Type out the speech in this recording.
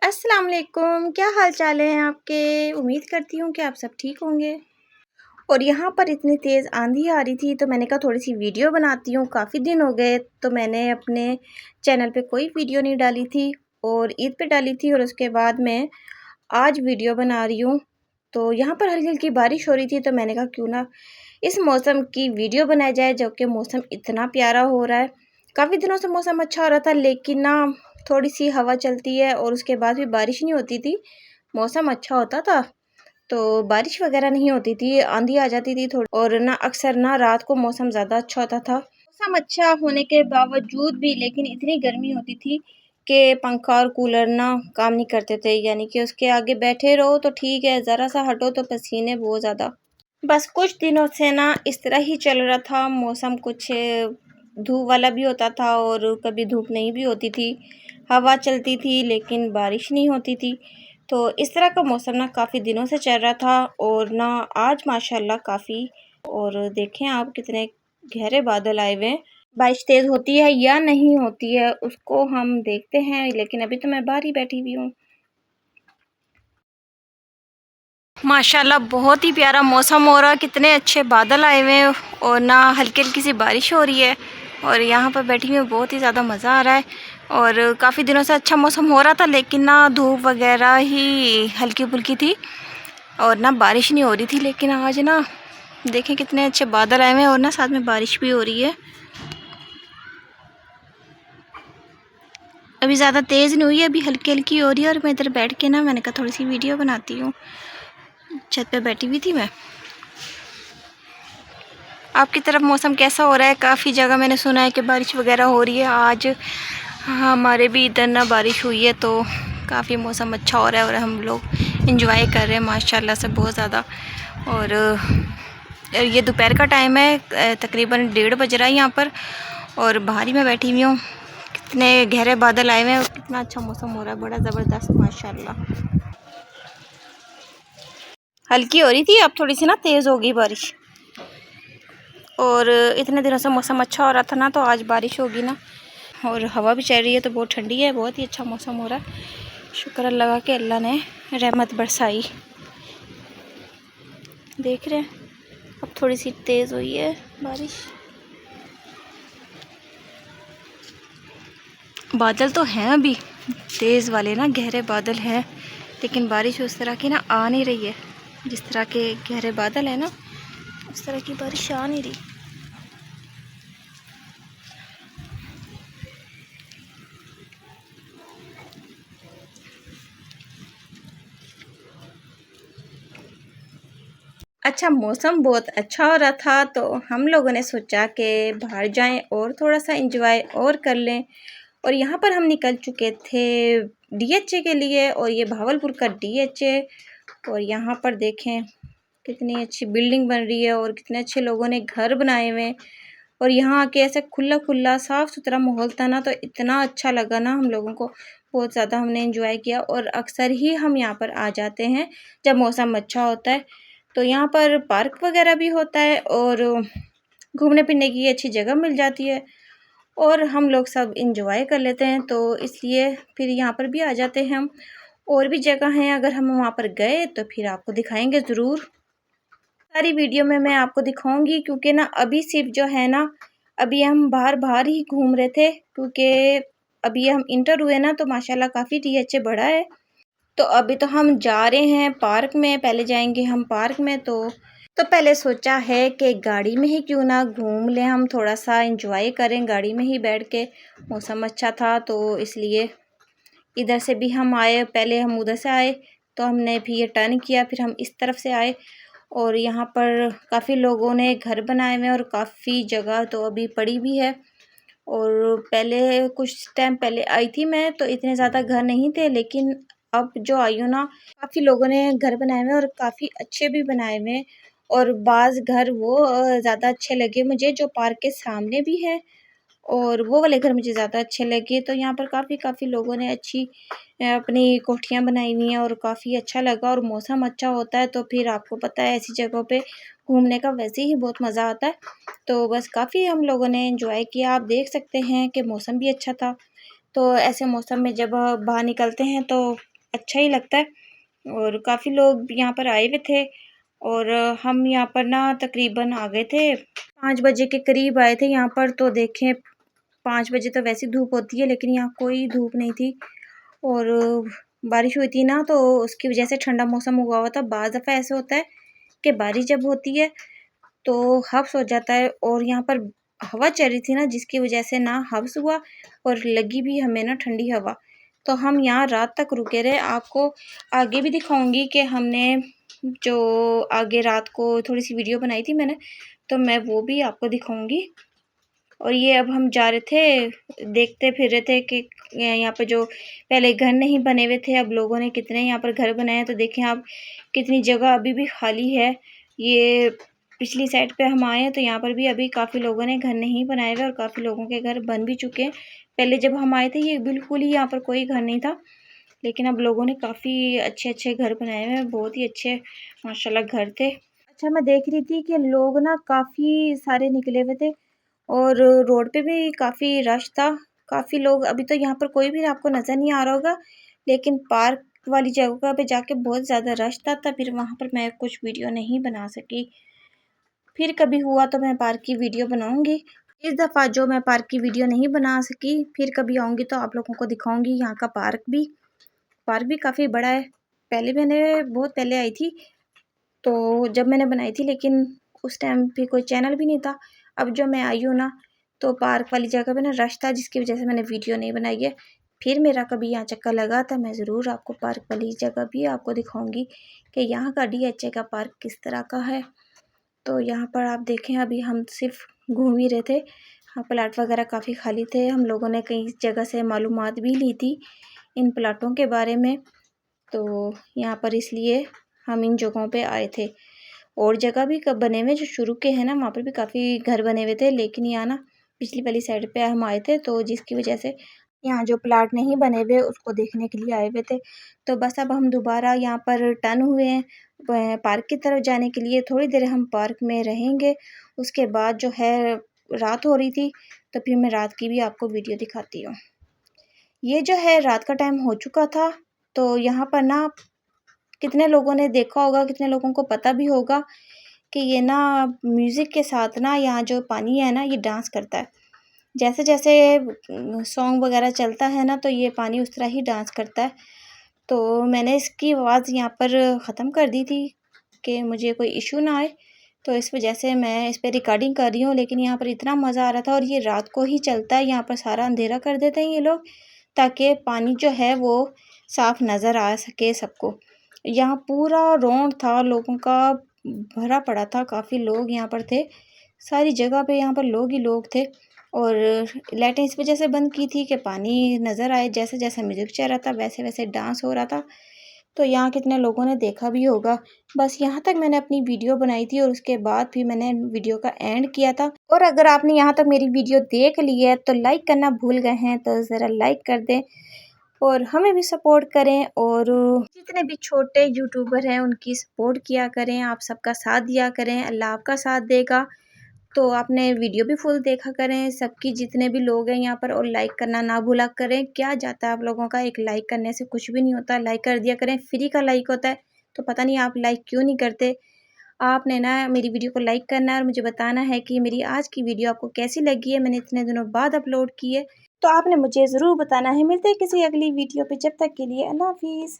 अस्सलाम वालेकुम, क्या हाल चाल हैं आपके। उम्मीद करती हूँ कि आप सब ठीक होंगे। और यहाँ पर इतनी तेज़ आंधी आ रही थी तो मैंने कहा थोड़ी सी वीडियो बनाती हूँ। काफ़ी दिन हो गए तो मैंने अपने चैनल पे कोई वीडियो नहीं डाली थी और ईद पे डाली थी और उसके बाद मैं आज वीडियो बना रही हूँ। तो यहाँ पर हल्की हल्की बारिश हो रही थी तो मैंने कहा क्यों ना इस मौसम की वीडियो बनाई जाए, जबकि मौसम इतना प्यारा हो रहा है। काफ़ी दिनों से मौसम अच्छा हो रहा था लेकिन ना थोड़ी सी हवा चलती है और उसके बाद भी बारिश नहीं होती थी। मौसम अच्छा होता था तो बारिश वगैरह नहीं होती थी, आंधी आ जाती थी थोड़ी और ना अक्सर ना रात को मौसम ज़्यादा अच्छा होता था। मौसम अच्छा होने के बावजूद भी लेकिन इतनी गर्मी होती थी कि पंखा और कूलर ना काम नहीं करते थे, यानी कि उसके आगे बैठे रहो तो ठीक है, ज़रा सा हटो तो पसीने बहुत ज़्यादा। बस कुछ दिनों से ना इस तरह ही चल रहा था मौसम, कुछ धूप वाला भी होता था और कभी धूप नहीं भी होती थी, हवा चलती थी लेकिन बारिश नहीं होती थी। तो इस तरह का मौसम ना काफ़ी दिनों से चल रहा था और ना आज माशाल्लाह काफ़ी। और देखें आप कितने गहरे बादल आए हुए हैं। बारिश तेज़ होती है या नहीं होती है उसको हम देखते हैं, लेकिन अभी तो मैं बाहर ही बैठी हुई हूँ। माशाल्लाह बहुत ही प्यारा मौसम हो रहा है, कितने अच्छे बादल आए हुए हैं और ना हल्की हल्की सी बारिश हो रही है और यहाँ पर बैठी हुई बहुत ही ज़्यादा मज़ा आ रहा है। और काफ़ी दिनों से अच्छा मौसम हो रहा था लेकिन ना धूप वगैरह ही हल्की फुल्की थी और ना बारिश नहीं हो रही थी, लेकिन आज ना देखें कितने अच्छे बादल आए हुए हैं और ना साथ में बारिश भी हो रही है। अभी ज़्यादा तेज़ नहीं हुई है, अभी हल्की हल्की हो रही है और मैं इधर बैठ के ना मैंने कहा थोड़ी सी वीडियो बनाती हूँ। छत पे बैठी हुई थी मैं। आपकी तरफ मौसम कैसा हो रहा है? काफ़ी जगह मैंने सुना है कि बारिश वगैरह हो रही है। आज हमारे भी इधर ना बारिश हुई है तो काफ़ी मौसम अच्छा हो रहा है और हम लोग इंजॉय कर रहे हैं माशाल्लाह से बहुत ज़्यादा। और ये दोपहर का टाइम है, तकरीबन 1:30 बज रहा है यहाँ पर और बाहर ही मैं बैठी हुई हूँ। कितने गहरे बादल आए हुए हैं और कितना अच्छा मौसम हो रहा है, बड़ा ज़बरदस्त माशाल्लाह। हल्की हो रही थी, अब थोड़ी सी ना तेज़ होगी बारिश। और इतने दिनों से मौसम अच्छा हो रहा था ना तो आज बारिश होगी ना। और हवा भी चल रही है तो बहुत ठंडी है, बहुत ही अच्छा मौसम हो रहा है। शुक्र अल्लाह के अल्लाह ने रहमत बरसाई। देख रहे हैं अब थोड़ी सी तेज़ हुई है बारिश। बादल तो हैं अभी तेज़ वाले ना, गहरे बादल हैं, लेकिन बारिश उस तरह की ना आ नहीं रही है। जिस तरह के गहरे बादल है ना उस तरह की बारिश आ नहीं रही। अच्छा मौसम बहुत अच्छा हो रहा था तो हम लोगों ने सोचा कि बाहर जाएं और थोड़ा सा एंजॉय और कर लें। और यहाँ पर हम निकल चुके थे डीएचए के लिए और ये भावलपुर का डीएचए। और यहाँ पर देखें कितनी अच्छी बिल्डिंग बन रही है और कितने अच्छे लोगों ने घर बनाए हुए हैं। और यहाँ आके ऐसे खुला खुला साफ़ सुथरा माहौल था ना तो इतना अच्छा लगा ना हम लोगों को, बहुत ज़्यादा हमने एंजॉय किया। और अक्सर ही हम यहाँ पर आ जाते हैं जब मौसम अच्छा होता है। तो यहाँ पर पार्क वगैरह भी होता है और घूमने फिरने की अच्छी जगह मिल जाती है और हम लोग सब इंजॉय कर लेते हैं, तो इसलिए फिर यहाँ पर भी आ जाते हैं हम। और भी जगह हैं, अगर हम वहाँ पर गए तो फिर आपको दिखाएंगे ज़रूर। सारी वीडियो में मैं आपको दिखाऊंगी क्योंकि ना अभी सिर्फ जो है ना अभी हम बाहर बाहर ही घूम रहे थे क्योंकि अभी हम इंटर हुए ना तो माशाल्लाह काफ़ी डीएचए बड़ा है। तो अभी तो हम जा रहे हैं पार्क में, पहले जाएंगे हम पार्क में। तो पहले सोचा है कि गाड़ी में ही क्यों ना घूम लें, हम थोड़ा सा एंजॉय करें गाड़ी में ही बैठ के। मौसम अच्छा था तो इसलिए इधर से भी हम आए, पहले हम उधर से आए तो हमने भी ये टर्न किया, फिर हम इस तरफ से आए। और यहाँ पर काफ़ी लोगों ने घर बनाए हुए हैं और काफ़ी जगह तो अभी पड़ी भी है। और पहले कुछ टाइम पहले आई थी मैं तो इतने ज़्यादा घर नहीं थे, लेकिन अब जो आई हूँ ना काफ़ी लोगों ने घर बनाए हुए हैं और काफ़ी अच्छे भी बनाए हुए हैं। और बाज़ घर वो ज़्यादा अच्छे लगे मुझे जो पार्क के सामने भी है और वो वाले घर मुझे ज़्यादा अच्छे लगे। तो यहाँ पर काफ़ी लोगों ने अच्छी अपनी कोठियाँ बनाई हुई हैं और काफ़ी अच्छा लगा। और मौसम अच्छा होता है तो फिर आपको पता है ऐसी जगहों पे घूमने का वैसे ही बहुत मज़ा आता है। तो बस काफ़ी हम लोगों ने एंजॉय किया। आप देख सकते हैं कि मौसम भी अच्छा था। तो ऐसे मौसम में जब बाहर निकलते हैं तो अच्छा ही लगता है। और काफ़ी लोग यहाँ पर आए हुए थे और हम यहाँ पर ना तकरीबन आ गए थे 5 बजे के करीब आए थे यहाँ पर। तो देखें 5 बजे तो वैसी धूप होती है, लेकिन यहाँ कोई धूप नहीं थी और बारिश हुई थी ना, तो उसकी वजह से ठंडा मौसम हुआ हुआ था। बाज़ दफ़ा ऐसे होता है कि बारिश जब होती है तो हब्स हो जाता है और यहाँ पर हवा चल रही थी ना, जिसकी वजह से ना हब्स हुआ और लगी भी हमें ना ठंडी हवा। तो हम यहाँ रात तक रुके रहे। आपको आगे भी दिखाऊंगी कि हमने जो आगे रात को थोड़ी सी वीडियो बनाई थी मैंने, तो मैं वो भी आपको दिखाऊंगी। और ये अब हम जा रहे थे, देखते फिर रहे थे कि यहाँ पे जो पहले घर नहीं बने हुए थे, अब लोगों ने कितने यहाँ पर घर बनाए हैं। तो देखें आप कितनी जगह अभी भी खाली है। ये पिछली साइड पे हम आए हैं तो यहाँ पर भी अभी काफ़ी लोगों ने घर नहीं बनाए हुए और काफ़ी लोगों के घर बन भी चुके हैं। पहले जब हम आए थे ये बिल्कुल ही यहाँ पर कोई घर नहीं था, लेकिन अब लोगों ने काफ़ी अच्छे अच्छे घर बनाए हुए हैं, बहुत ही अच्छे माशाल्लाह घर थे। अच्छा, मैं देख रही थी कि लोग ना काफ़ी सारे निकले हुए थे और रोड पे भी काफ़ी रश था। काफ़ी लोग, अभी तो यहाँ पर कोई भी आपको नज़र नहीं आ रहा होगा, लेकिन पार्क वाली जगह पे जाके बहुत ज़्यादा रश था, तब फिर वहाँ पर मैं कुछ वीडियो नहीं बना सकी। फिर कभी हुआ तो मैं पार्क की वीडियो बनाऊंगी। इस दफ़ा जो मैं पार्क की वीडियो नहीं बना सकी, फिर कभी आऊँगी तो आप लोगों को दिखाऊंगी यहाँ का पार्क भी काफ़ी बड़ा है। पहले मैंने बहुत पहले आई थी तो जब मैंने बनाई थी, लेकिन उस टाइम पे कोई चैनल भी नहीं था। अब जो मैं आई हूँ ना, तो पार्क वाली जगह पे ना रश था, जिसकी वजह से मैंने वीडियो नहीं बनाई है। फिर मेरा कभी यहाँ चक्कर लगा था, मैं ज़रूर आपको पार्क वाली जगह भी आपको दिखाऊंगी कि यहाँ का DHA का पार्क किस तरह का है। तो यहाँ पर आप देखें अभी हम सिर्फ घूम ही रहे थे। हाँ, प्लाट वगैरह काफ़ी खाली थे। हम लोगों ने कई जगह से मालूमात भी ली थी इन प्लाटों के बारे में, तो यहाँ पर इसलिए हम इन जगहों पे आए थे। और जगह भी कब बने हुए जो शुरू के हैं ना, वहाँ पर भी काफ़ी घर बने हुए थे, लेकिन यहाँ ना पिछली वाली साइड पे हम आए थे, तो जिसकी वजह से यहाँ जो प्लाट नहीं बने हुए उसको देखने के लिए आए हुए थे। तो बस अब हम दोबारा यहाँ पर टर्न हुए हैं पार्क की तरफ जाने के लिए। थोड़ी देर हम पार्क में रहेंगे, उसके बाद जो है रात हो रही थी, तो फिर मैं रात की भी आपको वीडियो दिखाती हूँ। ये जो है रात का टाइम हो चुका था, तो यहाँ पर ना कितने लोगों ने देखा होगा, कितने लोगों को पता भी होगा कि ये ना म्यूज़िक के साथ ना यहाँ जो पानी है ना, ये डांस करता है। जैसे जैसे सॉन्ग वगैरह चलता है ना, तो ये पानी उस तरह ही डांस करता है। तो मैंने इसकी आवाज़ यहाँ पर ख़त्म कर दी थी कि मुझे कोई इशू ना आए, तो इस वजह से मैं इस पर रिकॉर्डिंग कर रही हूँ। लेकिन यहाँ पर इतना मज़ा आ रहा था, और ये रात को ही चलता है। यहाँ पर सारा अंधेरा कर देते हैं ये लोग, ताकि पानी जो है वो साफ़ नज़र आ सके सबको। यहाँ पूरा रौंद था लोगों का, भरा पड़ा था, काफ़ी लोग यहाँ पर थे। सारी जगह पे यहाँ पर लोग ही लोग थे। और लाइटें इस वजह से बंद की थी कि पानी नज़र आए। जैसे जैसे म्यूज़िक चल रहा था वैसे वैसे डांस हो रहा था। तो यहाँ कितने लोगों ने देखा भी होगा। बस यहाँ तक मैंने अपनी वीडियो बनाई थी और उसके बाद फिर मैंने वीडियो का एंड किया था। और अगर आपने यहाँ तक मेरी वीडियो देख ली है तो लाइक करना भूल गए हैं तो ज़रा लाइक कर दें और हमें भी सपोर्ट करें। और जितने भी छोटे यूट्यूबर हैं उनकी सपोर्ट किया करें, आप सबका साथ दिया करें, अल्लाह आपका साथ देगा। तो आपने वीडियो भी फुल देखा करें सबकी, जितने भी लोग हैं यहाँ पर, और लाइक करना ना भूला करें। क्या जाता है आप लोगों का, एक लाइक करने से कुछ भी नहीं होता। लाइक कर दिया करें, फ्री का लाइक होता है। तो पता नहीं आप लाइक क्यों नहीं करते। आपने ना मेरी वीडियो को लाइक करना है और मुझे बताना है कि मेरी आज की वीडियो आपको कैसी लगी है। मैंने इतने दिनों बाद अपलोड की है, तो आपने मुझे ज़रूर बताना है। मिलते हैं किसी अगली वीडियो पे, जब तक के लिए अल्लाह हाफिज़।